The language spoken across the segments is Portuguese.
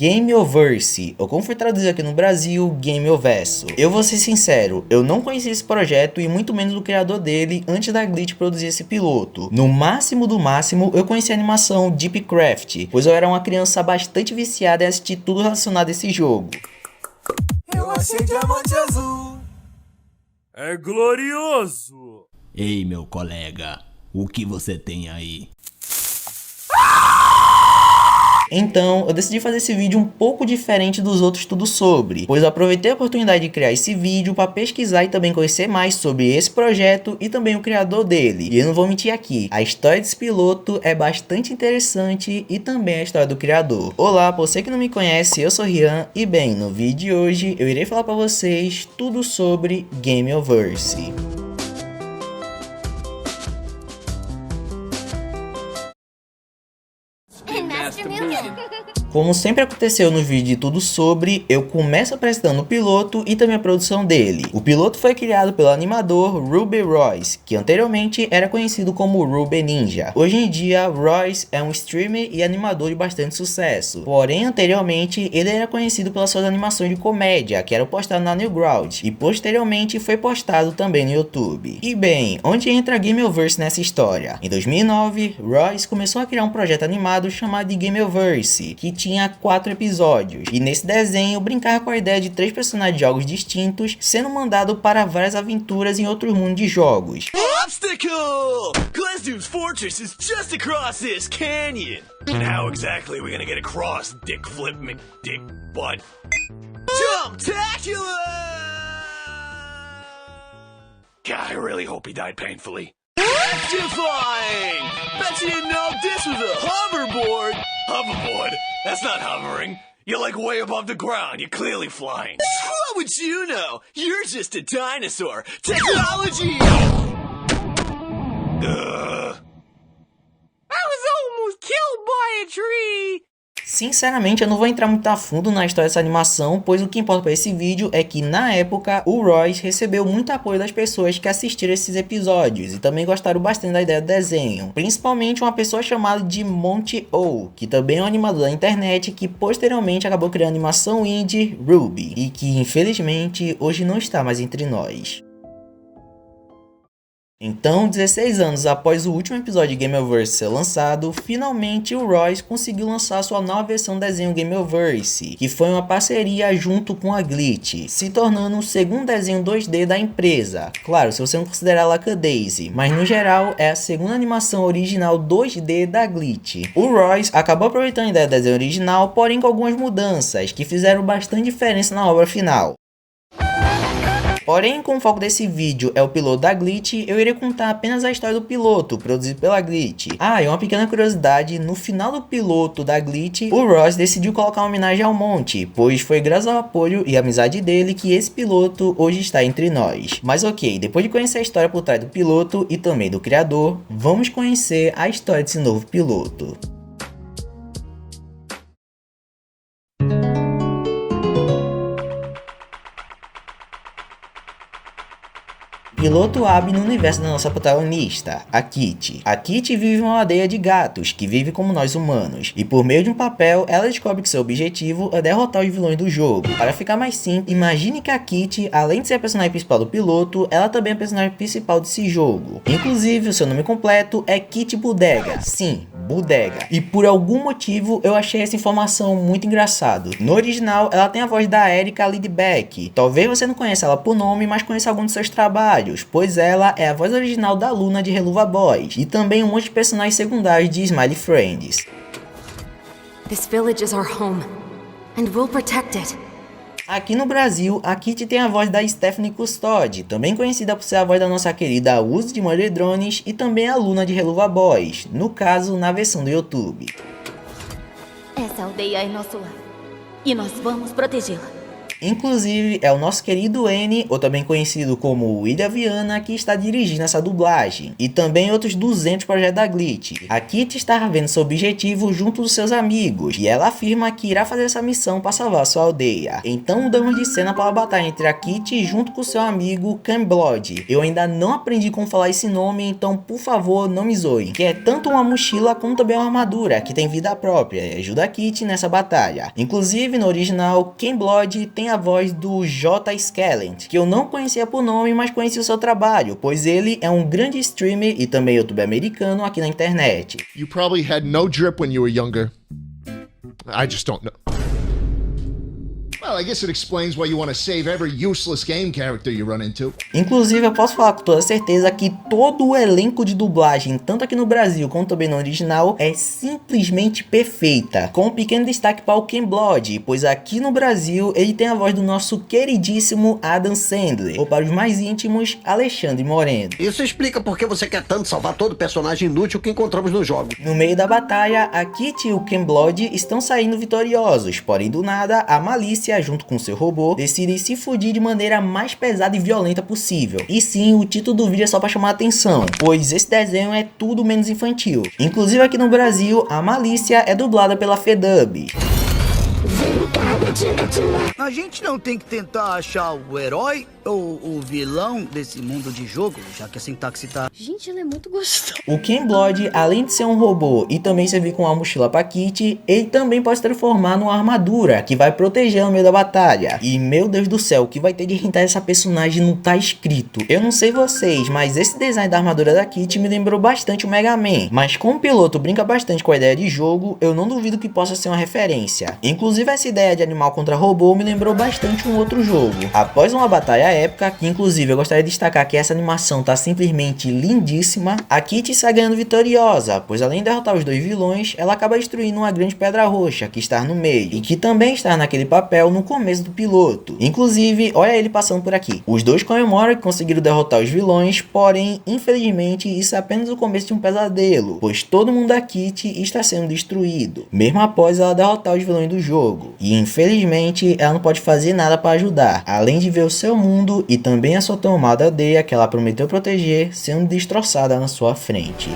Gameoverse, ou como foi traduzido aqui no Brasil, Gameoverso. Eu vou ser sincero, eu não conhecia esse projeto e muito menos o criador dele antes da Glitch produzir esse piloto. No máximo do máximo, eu conheci a animação Deepcraft, pois eu era uma criança bastante viciada em assistir tudo relacionado a esse jogo. Eu achei diamante azul. É glorioso! Ei, meu colega, o que você tem aí? Então, eu decidi fazer esse vídeo um pouco diferente dos outros tudo sobre, pois eu aproveitei a oportunidade de criar esse vídeo para pesquisar e também conhecer mais sobre esse projeto e também o criador dele. E eu não vou mentir aqui, a história desse piloto é bastante interessante e também a história do criador. Olá, pra você que não me conhece, eu sou Rian e bem, no vídeo de hoje eu irei falar para vocês tudo sobre Gameoverse. Como sempre aconteceu no vídeo de tudo sobre, eu começo apresentando o piloto e também a produção dele. O piloto foi criado pelo animador Ruby Royce, que anteriormente era conhecido como Ruby Ninja. Hoje em dia, Royce é um streamer e animador de bastante sucesso. Porém, anteriormente, ele era conhecido pelas suas animações de comédia, que eram postadas na Newgrounds, e posteriormente foi postado também no YouTube. E bem, onde entra Gameoverse nessa história? Em 2009, Royce começou a criar um projeto animado chamado de Gameoverse, que tinha 4 episódios, e nesse desenho brincava com a ideia de 3 personagens de jogos distintos sendo mandado para várias aventuras em outros mundos de jogos. Obstacle! Glazdu's fortress is just across this canyon! And how exactly are we gonna get across, Dick Flip McDick Butt? Jumptacular! God, I really hope he died painfully. Electrifying! Bet you didn't know this was a hoverboard! Hoverboard? That's not hovering. You're like way above the ground. You're clearly flying. What would you know? You're just a dinosaur. Technology! I was almost killed by a tree! Sinceramente, eu não vou entrar muito a fundo na história dessa animação, pois o que importa para esse vídeo é que na época o Royce recebeu muito apoio das pessoas que assistiram esses episódios e também gostaram bastante da ideia do desenho, principalmente uma pessoa chamada de Monty O, que também é um animador da internet que posteriormente acabou criando a animação indie Ruby e que infelizmente hoje não está mais entre nós. Então, 16 anos após o último episódio de Gameoverse ser lançado, finalmente o Royce conseguiu lançar sua nova versão do desenho Gameoverse, que foi uma parceria junto com a Glitch, se tornando o segundo desenho 2D da empresa. Claro, se você não considerar Lackadaisy, mas no geral é a segunda animação original 2D da Glitch. O Royce acabou aproveitando a ideia do desenho original, porém com algumas mudanças, que fizeram bastante diferença na obra final. Porém, como o foco desse vídeo é o piloto da Glitch, eu irei contar apenas a história do piloto, produzido pela Glitch. Ah, e uma pequena curiosidade, no final do piloto da Glitch, o Royce decidiu colocar uma homenagem ao Monty, pois foi graças ao apoio e amizade dele que esse piloto hoje está entre nós. Mas ok, depois de conhecer a história por trás do piloto e também do criador, vamos conhecer a história desse novo piloto. O piloto abre no universo da nossa protagonista, a Kitty. A Kitty vive em uma aldeia de gatos, que vive como nós humanos, e por meio de um papel, ela descobre que seu objetivo é derrotar os vilões do jogo. Para ficar mais simples, imagine que a Kitty, além de ser a personagem principal do piloto, ela também é a personagem principal desse jogo. Inclusive, o seu nome completo é Kitty Bodega. Sim, Bodega. E por algum motivo, eu achei essa informação muito engraçado. No original, ela tem a voz da Erika Lidbeck. Talvez você não conheça ela por nome, mas conheça algum dos seus trabalhos, pois ela é a voz original da Luna de Helluva Boys e também um monte de personagens secundários de Smiley Friends. This village is our home, and we'll protect it. Aqui no Brasil, a Kitty tem a voz da Stephanie Custode, também conhecida por ser a voz da nossa querida Uzi de Murder Drones e também a Luna de Helluva Boys, no caso, na versão do YouTube. Essa aldeia é nosso lar, e nós vamos protegê-la. Inclusive, é o nosso querido N, ou também conhecido como William Viana, que está dirigindo essa dublagem. E também outros 200 projetos da Glitch. A Kitty está vendo seu objetivo junto dos seus amigos, e ela afirma que irá fazer essa missão para salvar sua aldeia. Então mudamos de cena para a batalha entre a Kitty junto com seu amigo Camblood. Eu ainda não aprendi como falar esse nome, então por favor não me zoe. Que é tanto uma mochila como também uma armadura, que tem vida própria e ajuda a Kitty nessa batalha. Inclusive no original, Camblood tem a voz do J. Skellent, que eu não conhecia por nome, mas conheci o seu trabalho, pois ele é um grande streamer e também youtuber americano aqui na internet. You probably had no drip when you were younger. I just don't know. Well, I guess it explains why you want to save every useless game character you run into. Inclusive, eu posso falar com toda certeza que todo o elenco de dublagem, tanto aqui no Brasil como também no original, é simplesmente perfeita. Com um pequeno destaque para o Camblood, pois aqui no Brasil ele tem a voz do nosso queridíssimo Adam Sandler, ou para os mais íntimos, Alexandre Moreno. Isso explica por que você quer tanto salvar todo personagem inútil que encontramos no jogo. No meio da batalha, a Kitty e o Camblood estão saindo vitoriosos, porém do nada, a Malícia, junto com seu robô, decidem se fudir de maneira mais pesada e violenta possível. E sim, o título do vídeo é só para chamar a atenção, pois esse desenho é tudo menos infantil. Inclusive aqui no Brasil, a Malícia é dublada pela Fedub. A gente não tem que tentar achar o herói ou o vilão desse mundo de jogo, já que a sintaxe tá... Gente, ela é muito gostosa. O Camblood, além de ser um robô e também servir com uma mochila pra Kitty, ele também pode se transformar numa armadura que vai proteger no meio da batalha. E meu Deus do céu, o que vai ter de irritar essa personagem não tá escrito. Eu não sei vocês, mas esse design da armadura da Kitty me lembrou bastante o Mega Man. Mas como o piloto brinca bastante com a ideia de jogo, eu não duvido que possa ser uma referência. Inclusive essa ideia de animal contra robô me lembrou bastante um outro jogo. Após uma batalha épica, que inclusive eu gostaria de destacar que essa animação tá simplesmente lindíssima, a Kitty sai ganhando vitoriosa, pois além de derrotar os dois vilões, ela acaba destruindo uma grande pedra roxa que está no meio, e que também está naquele papel no começo do piloto. Inclusive, olha ele passando por aqui. Os dois comemoram que conseguiram derrotar os vilões, porém, infelizmente, isso é apenas o começo de um pesadelo, pois todo mundo da Kitty está sendo destruído, mesmo após ela derrotar os vilões do jogo. E infelizmente, ela não pode fazer nada para ajudar, além de ver o seu mundo e também a sua tão amada aldeia que ela prometeu proteger sendo destroçada na sua frente.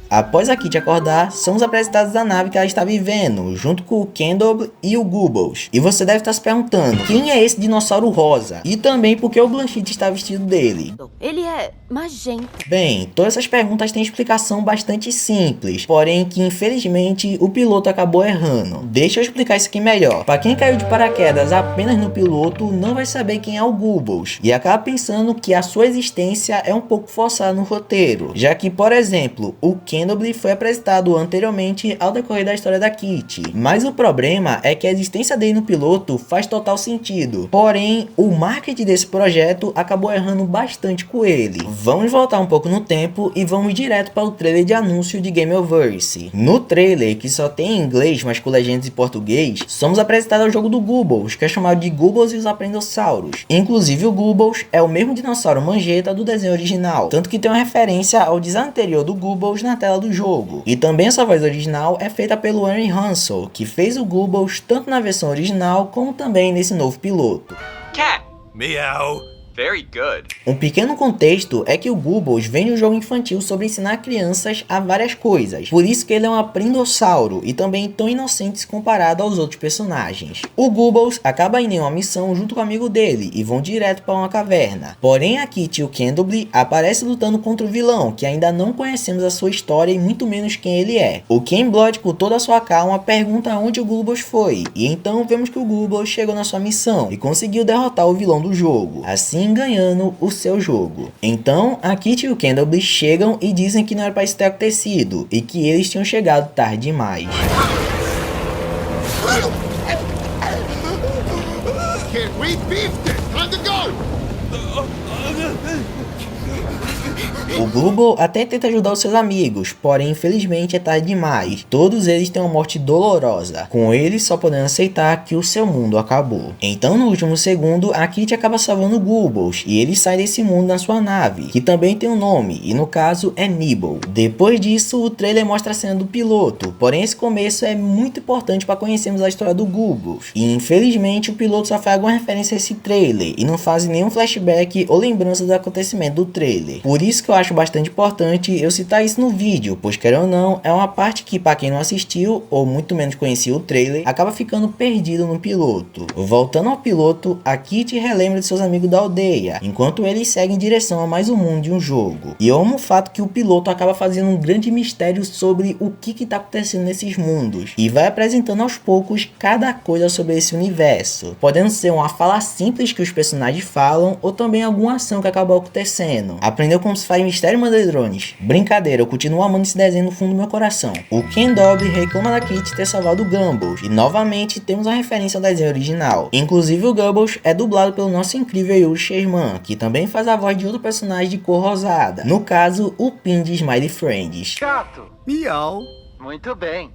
Após a Kitty acordar, somos apresentados à nave que ela está vivendo, junto com o Kendall e o Gubbles. E você deve estar se perguntando, quem é esse dinossauro rosa? E também por que o Blanchett está vestido dele? Ele é magenta. Bem, todas essas perguntas têm explicação bastante simples, porém que infelizmente o piloto acabou errando. Deixa eu explicar isso aqui melhor. Para quem caiu de paraquedas apenas no piloto, não vai saber quem é o Gubbles, e acaba pensando que a sua existência é um pouco forçada no roteiro, já que, por exemplo, o Kendall foi apresentado anteriormente ao decorrer da história da Kitty. Mas o problema é que a existência dele no piloto faz total sentido. Porém, o marketing desse projeto acabou errando bastante com ele. Vamos voltar um pouco no tempo e vamos direto para o trailer de anúncio de Gameoverse. No trailer, que só tem em inglês, mas com legendas em português, somos apresentados ao jogo do Gubbles, que é chamado de Gubbles e os Aprendossauros. Inclusive o Gubbles é o mesmo dinossauro manjeta do desenho original, tanto que tem uma referência ao design anterior do Gubbles na tela do jogo. E também essa voz original é feita pelo Henry Hansel, que fez o Gubbles tanto na versão original como também nesse novo piloto. Cat. Meow. Very good. Um pequeno contexto é que o Gubbles vem de um jogo infantil sobre ensinar crianças a várias coisas, por isso que ele é um aprendossauro e também tão inocente se comparado aos outros personagens. O Gubbles acaba indo em uma missão junto com o amigo dele e vão direto para uma caverna. Porém a Kitty e o Kendall aparecem lutando contra o vilão, que ainda não conhecemos a sua história e muito menos quem ele é. O Camblood, com toda a sua calma, pergunta onde o Gubbles foi, e então vemos que o Gubbles chegou na sua missão e conseguiu derrotar o vilão do jogo, assim ganhando o seu jogo. Então a Kitty e o Kendall chegam e dizem que não era para isso ter acontecido e que eles tinham chegado tarde demais. Can't we beefed it? Time to go! O Glooble até tenta ajudar os seus amigos, porém infelizmente é tarde demais. Todos eles têm uma morte dolorosa, com eles só podendo aceitar que o seu mundo acabou. Então no último segundo, a Kitty acaba salvando o Gloobles e eles saem desse mundo na sua nave, que também tem um nome, e no caso é Nibble. Depois disso, o trailer mostra a cena do piloto, porém esse começo é muito importante para conhecermos a história do Gloobles. E infelizmente o piloto só faz alguma referência a esse trailer e não faz nenhum flashback ou lembrança do acontecimento do trailer. Por isso que eu acho bastante importante eu citar isso no vídeo, pois quer ou não, é uma parte que para quem não assistiu ou muito menos conhecia o trailer, acaba ficando perdido no piloto. Voltando ao piloto, a Kitty relembra de seus amigos da aldeia, enquanto eles seguem em direção a mais um mundo de um jogo. E eu amo o fato que o piloto acaba fazendo um grande mistério sobre o que está acontecendo nesses mundos, e vai apresentando aos poucos cada coisa sobre esse universo, podendo ser uma fala simples que os personagens falam, ou também alguma ação que acabou acontecendo. Aprendeu como se faz mistério, Mandedrones? Brincadeira, eu continuo amando esse desenho no fundo do meu coração. O Ken Doble reclama da Kitty ter salvado o Gumball, e novamente temos a referência ao desenho original. Inclusive o Gumball é dublado pelo nosso incrível Yuri Sherman, que também faz a voz de outro personagem de cor rosada, no caso o Pin de Smiley Friends. Chato. Miau. Muito bem.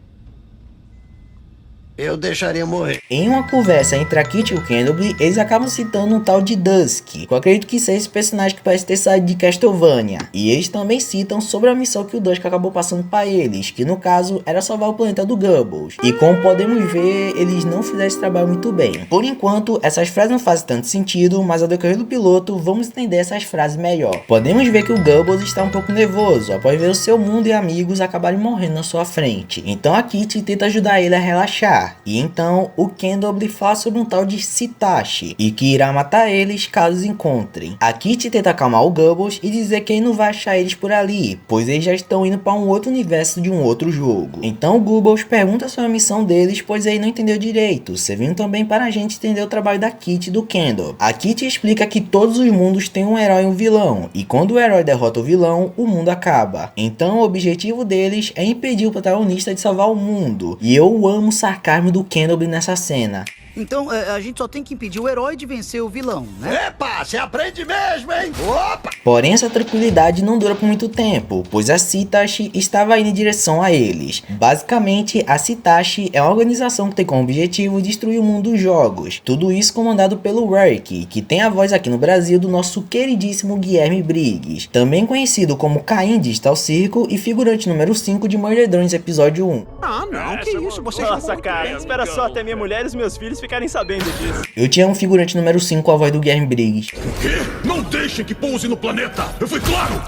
Eu deixaria morrer. Em uma conversa entre a Kitty e o Candleblin, eles acabam citando um tal de Dusk, que eu acredito que seja esse personagem que parece ter saído de Castlevania. E eles também citam sobre a missão que o Dusk acabou passando para eles, que no caso era salvar o planeta do Gumball. E como podemos ver, eles não fizeram esse trabalho muito bem. Por enquanto, essas frases não fazem tanto sentido, mas ao decorrer do piloto, vamos entender essas frases melhor. Podemos ver que o Gumball está um pouco nervoso, após ver o seu mundo e amigos acabarem morrendo na sua frente. Então a Kitty tenta ajudar ele a relaxar. E então o Candleblin fala sobre um tal de Sitashi e que irá matar eles caso os encontrem. A Kitty tenta acalmar o Gumball e dizer que ele não vai achar eles por ali, pois eles já estão indo para um outro universo de um outro jogo. Então o Gumball pergunta sobre a missão deles, pois ele não entendeu direito, servindo também para a gente entender o trabalho da Kitty e do Candle. A Kitty explica que todos os mundos têm um herói e um vilão, e quando o herói derrota o vilão, o mundo acaba. Então o objetivo deles é impedir o protagonista de salvar o mundo, e eu amo o sarcasmo do Candleblin nessa cena. Então a gente só tem que impedir o herói de vencer o vilão, né? Epa, você aprende mesmo, hein? Opa! Porém essa tranquilidade não dura por muito tempo, pois a Sitashi estava indo em direção a eles. Basicamente, a Sitashi é uma organização que tem como objetivo destruir o mundo dos jogos. Tudo isso comandado pelo Rick, que tem a voz aqui no Brasil do nosso queridíssimo Guilherme Briggs, também conhecido como Caim Digital Circle e figurante número 5 de Murder Drones episódio 1. Ah, não, que isso, você já... Nossa, cara, espera só até minha mulher e os meus filhos ficarem sabendo disso. Eu tinha um figurante número 5 com a voz do Guilherme Briggs. O quê? Não deixem que pouse no planeta! Eu fui claro!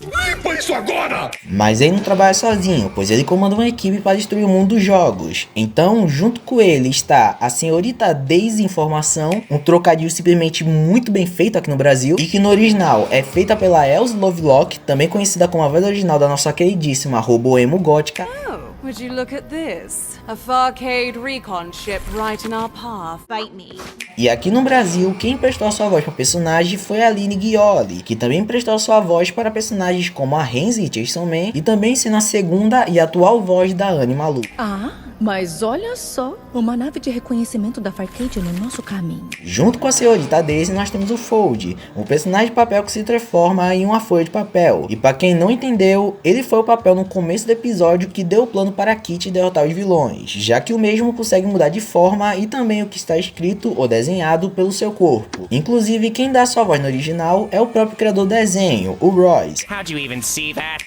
Limpa isso agora! Mas ele não trabalha sozinho, pois ele comanda uma equipe para destruir o mundo dos jogos. Então, junto com ele está a senhorita Desinformação, um trocadilho simplesmente muito bem feito aqui no Brasil, e que no original é feita pela Elsie Lovelock, também conhecida como a voz original da nossa queridíssima Roboemo Gótica. Would you look at this? A Farcade recon ship right in our path. Bite me. E aqui no Brasil, quem prestou a sua voz para o personagem foi a Aline Ghioli, que também prestou a sua voz para personagens como a Renzi e Jason Man, e também sendo a segunda e atual voz da Annie Malu. Ah, mas olha só, uma nave de reconhecimento da Farcade no nosso caminho. Junto com a senhorita Daisy, nós temos o Fold, um personagem de papel que se transforma em uma folha de papel. E para quem não entendeu, ele foi o papel no começo do episódio que deu o plano para a Kitty derrotar os vilões, já que o mesmo consegue mudar de forma e também o que está escrito ou desenhado pelo seu corpo. Inclusive, quem dá sua voz no original é o próprio criador do desenho, o Royce.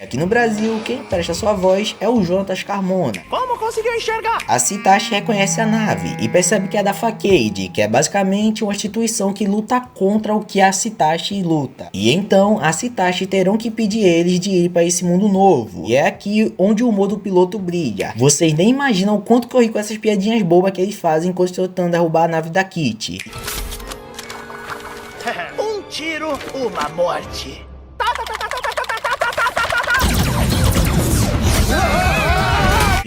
Aqui no Brasil, quem presta sua voz é o Jonatas Carmona. Como conseguiu enxergar? A Sitashi reconhece a nave e percebe que é da Farcade, que é basicamente uma instituição que luta contra o que a Sitashi luta. E então, a Sitashi terão que impedir eles de ir para esse mundo novo. E é aqui onde o humor do piloto brilha. Vocês nem imaginam o quanto que eu ri com essas piadinhas bobas que eles fazem enquanto estão tentando derrubar a nave da Kitty. Um tiro, uma morte.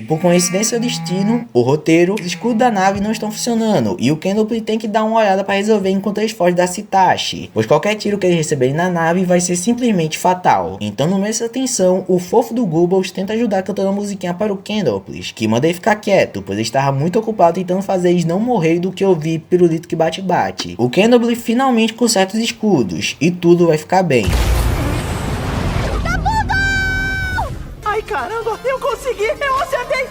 por coincidência ou destino, o roteiro, os escudos da nave não estão funcionando e o Candleblade tem que dar uma olhada para resolver enquanto eles fogem da Citashi, pois qualquer tiro que eles receberem na nave vai ser simplesmente fatal. Então, no meio dessa tensão, o fofo do Gubbles tenta ajudar cantando a musiquinha para o Candleblade, que manda ele ficar quieto, pois ele estava muito ocupado tentando fazer eles não morrerem do que ouvir pirulito que bate-bate. O Candleblade finalmente conserta os escudos e tudo vai ficar bem. Ai, caramba, eu consegui! Eu acertei!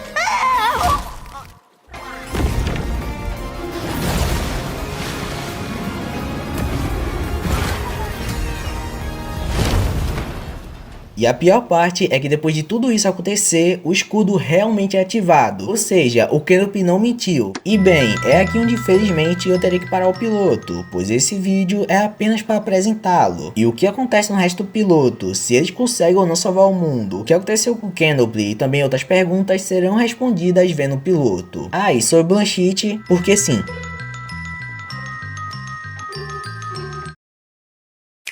E a pior parte é que depois de tudo isso acontecer, o escudo realmente é ativado, ou seja, o Candleblade não mentiu. E bem, é aqui onde infelizmente eu terei que parar o piloto, pois esse vídeo é apenas para apresentá-lo. E o que acontece no resto do piloto, se eles conseguem ou não salvar o mundo, o que aconteceu com o Candleblade e também outras perguntas serão respondidas vendo o piloto. Ah, e sobre Blanchett, porque sim.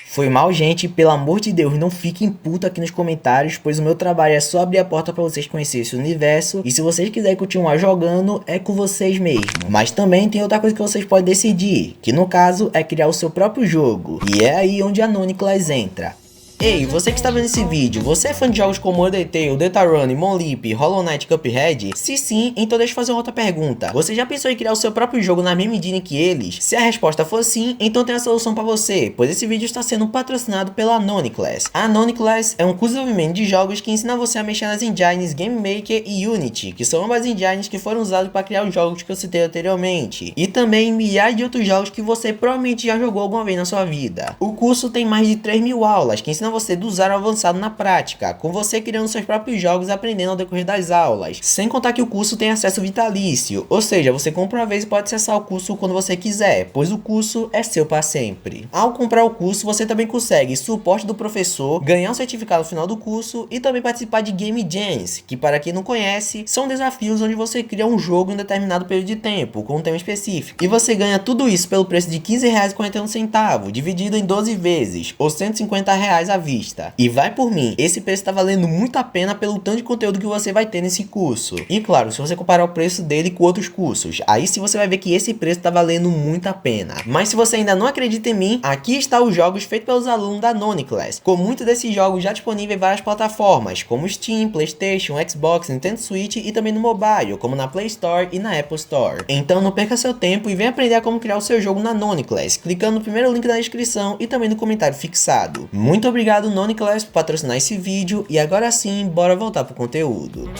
Foi mal, gente, pelo amor de Deus, não fiquem puto aqui nos comentários, pois o meu trabalho é só abrir a porta para vocês conhecerem esse universo, e se vocês quiserem continuar jogando, é com vocês mesmo. Mas também tem outra coisa que vocês podem decidir, que no caso é criar o seu próprio jogo, e é aí onde a Noniclas entra. Ei, você que está vendo esse vídeo, você é fã de jogos como Undertale, Deltarune, Monleap, Hollow Knight, Cuphead? Se sim, então deixa eu fazer outra pergunta. Você já pensou em criar o seu próprio jogo na mesma engine que eles? Se a resposta for sim, então tem a solução para você, pois esse vídeo está sendo patrocinado pela Noniclas. A Noniclas é um curso de desenvolvimento de jogos que ensina você a mexer nas engines Game Maker e Unity, que são ambas engines que foram usadas para criar os jogos que eu citei anteriormente, e também milhares de outros jogos que você provavelmente já jogou alguma vez na sua vida. O curso tem mais de 3.000 aulas, que ensinam você do zero ao avançado na prática, com você criando seus próprios jogos e aprendendo ao decorrer das aulas. Sem contar que o curso tem acesso vitalício, ou seja, você compra uma vez e pode acessar o curso quando você quiser, pois o curso é seu para sempre. Ao comprar o curso, você também consegue suporte do professor, ganhar um certificado no final do curso e também participar de Game Jams, que para quem não conhece, são desafios onde você cria um jogo em um determinado período de tempo, com um tema específico. E você ganha tudo isso pelo preço de R$15,41, dividido em 12 vezes, ou R$150 à vista. E vai por mim, esse preço tá valendo muito a pena pelo tanto de conteúdo que você vai ter nesse curso. E claro, se você comparar o preço dele com outros cursos, aí sim você vai ver que esse preço tá valendo muito a pena. Mas se você ainda não acredita em mim, aqui está os jogos feitos pelos alunos da Noniclas, com muitos desses jogos já disponíveis em várias plataformas, como Steam, Playstation, Xbox, Nintendo Switch e também no mobile, como na Play Store e na Apple Store. Então não perca seu tempo e venha aprender a como criar o seu jogo na Noniclas, clicando no primeiro link da descrição e também no comentário fixado. Muito obrigado, Noniclas, por patrocinar esse vídeo, e agora sim, bora voltar pro conteúdo.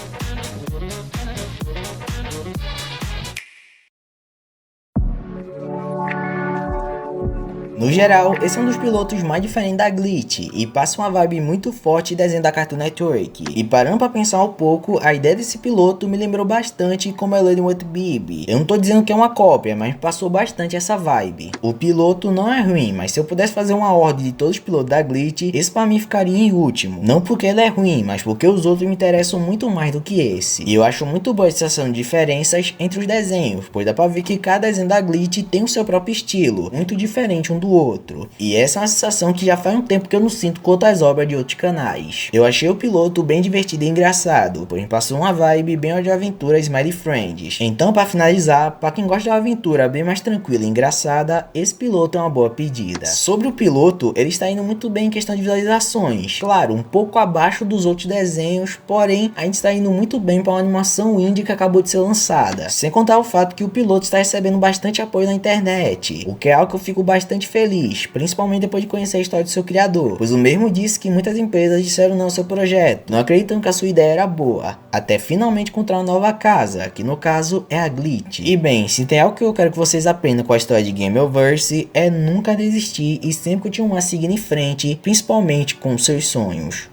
No geral, esse é um dos pilotos mais diferentes da Glitch e passa uma vibe muito forte de desenho da Cartoon Network. E parando pra pensar um pouco, a ideia desse piloto me lembrou bastante como a Lady with Bibi. Eu não tô dizendo que é uma cópia, mas passou bastante essa vibe. O piloto não é ruim, mas se eu pudesse fazer uma ordem de todos os pilotos da Glitch, esse pra mim ficaria em último. Não porque ele é ruim, mas porque os outros me interessam muito mais do que esse. E eu acho muito boa a sensação de diferenças entre os desenhos, pois dá pra ver que cada desenho da Glitch tem o seu próprio estilo, muito diferente um do outro. E essa é uma sensação que já faz um tempo que eu não sinto com outras obras de outros canais. Eu achei o piloto bem divertido e engraçado, pois passou uma vibe bem de aventura Smiley Friends. Então, para finalizar, para quem gosta de uma aventura bem mais tranquila e engraçada, esse piloto é uma boa pedida. Sobre o piloto, ele está indo muito bem em questão de visualizações. Claro, um pouco abaixo dos outros desenhos, porém, a gente está indo muito bem para uma animação indie que acabou de ser lançada. Sem contar o fato que o piloto está recebendo bastante apoio na internet, o que é algo que eu fico bastante feliz, principalmente depois de conhecer a história do seu criador, pois o mesmo disse que muitas empresas disseram não ao seu projeto, não acreditando que a sua ideia era boa, até finalmente encontrar uma nova casa, que no caso é a Glitch. E bem, se tem algo que eu quero que vocês aprendam com a história de Gameoverse, é nunca desistir e sempre continuar seguindo em frente, principalmente com seus sonhos.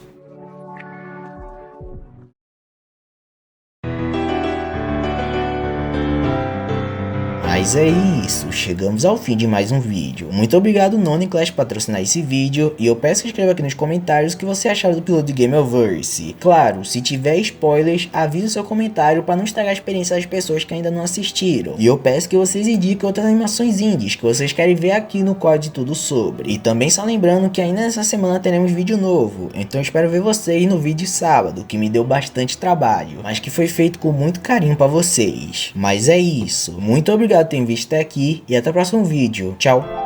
Mas é isso, chegamos ao fim de mais um vídeo. Muito obrigado Noni Clash por patrocinar esse vídeo, e eu peço que escreva aqui nos comentários o que você acharam do piloto de Gameoverse. Claro, se tiver spoilers, avise o seu comentário para não estragar a experiência das pessoas que ainda não assistiram. E eu peço que vocês indiquem outras animações indies que vocês querem ver aqui no Code Tudo Sobre. E também só lembrando que ainda nessa semana teremos vídeo novo, então eu espero ver vocês no vídeo de sábado, que me deu bastante trabalho, mas que foi feito com muito carinho para vocês. Mas é isso, muito obrigado por terem visto até aqui e até o próximo vídeo. Tchau!